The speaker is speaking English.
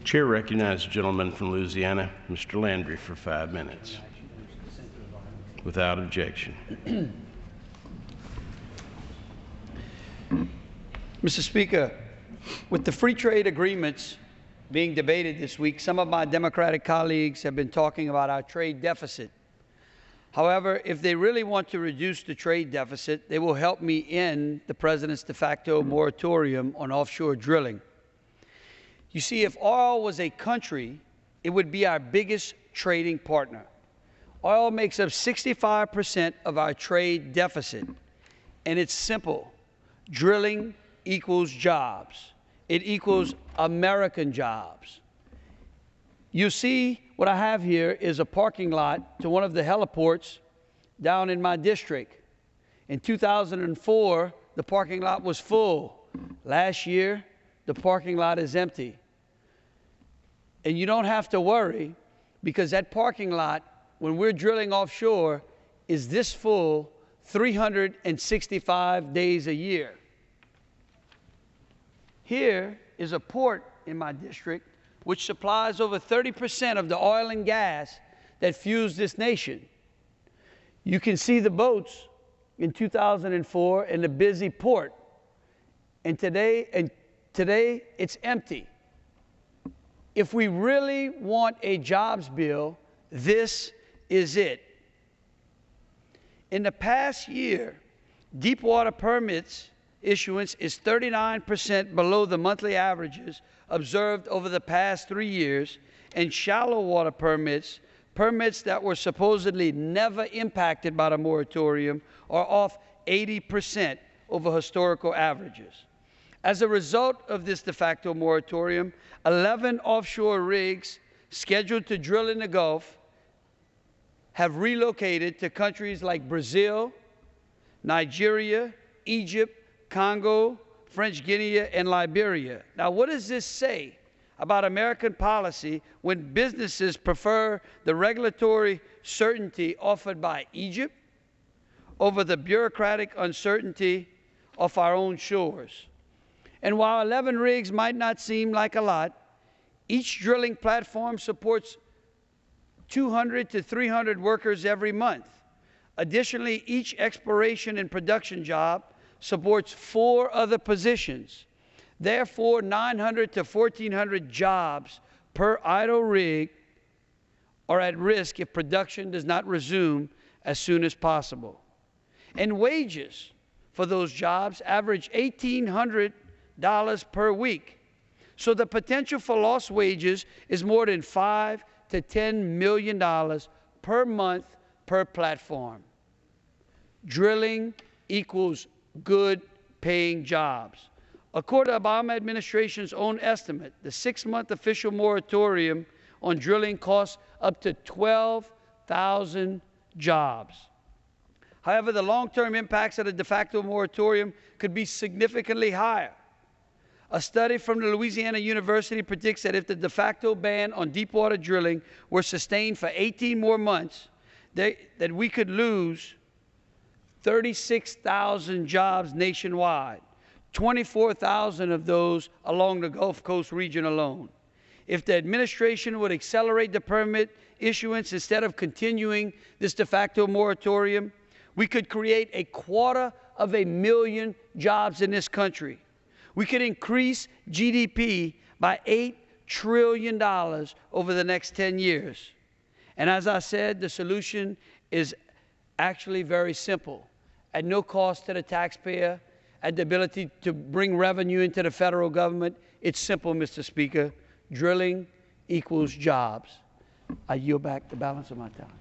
Chair recognizes the gentleman from Louisiana, Mr. Landry, for 5 minutes. Without objection. Mr. Speaker, with the free trade agreements being debated this week, some of my Democratic colleagues have been talking about our trade deficit. However, if they really want to reduce the trade deficit, they will help me end the President's de facto moratorium on offshore drilling. You see, if oil was a country, it would be our biggest trading partner. Oil makes up 65% of our trade deficit, and it's simple. Drilling equals jobs. It equals American jobs. You see, what I have here is a parking lot to one of the heliports down in my district. In 2004, the parking lot was full. Last year, the parking lot is empty. And you don't have to worry, because that parking lot, when we're drilling offshore, is this full 365 days a year. Here is a port in my district which supplies over 30% of the oil and gas that fuels this nation. You can see the boats in 2004 in the busy port, and today it's empty. If we really want a jobs bill, this is it. In the past year, deep water permits issuance is 39% below the monthly averages observed over the past 3 years, and shallow water permits that were supposedly never impacted by the moratorium, are off 80% over historical averages. As a result of this de facto moratorium, 11 offshore rigs scheduled to drill in the Gulf have relocated to countries like Brazil, Nigeria, Egypt, Congo, French Guiana, and Liberia. Now, what does this say about American policy when businesses prefer the regulatory certainty offered by Egypt over the bureaucratic uncertainty of our own shores? And while 11 rigs might not seem like a lot, each drilling platform supports 200 to 300 workers every month. Additionally, each exploration and production job supports 4 other positions. Therefore, 900 to 1,400 jobs per idle rig are at risk if production does not resume as soon as possible. And wages for those jobs average $1,800 per week. So the potential for lost wages is more than $5 to $10 million per month per platform. Drilling equals good paying jobs. According to the Obama administration's own estimate, the 6-month official moratorium on drilling costs up to 12,000 jobs. However, the long-term impacts of the de facto moratorium could be significantly higher. A study from the Louisiana University predicts that if the de facto ban on deepwater drilling were sustained for 18 more months, that we could lose 36,000 jobs nationwide, 24,000 of those along the Gulf Coast region alone. If the administration would accelerate the permit issuance instead of continuing this de facto moratorium, we could create 250,000 jobs in this country. We could increase GDP by $8 trillion over the next 10 years. And as I said, the solution is actually very simple. At no cost to the taxpayer, at the ability to bring revenue into the federal government. It's simple, Mr. Speaker. Drilling equals jobs. I yield back the balance of my time.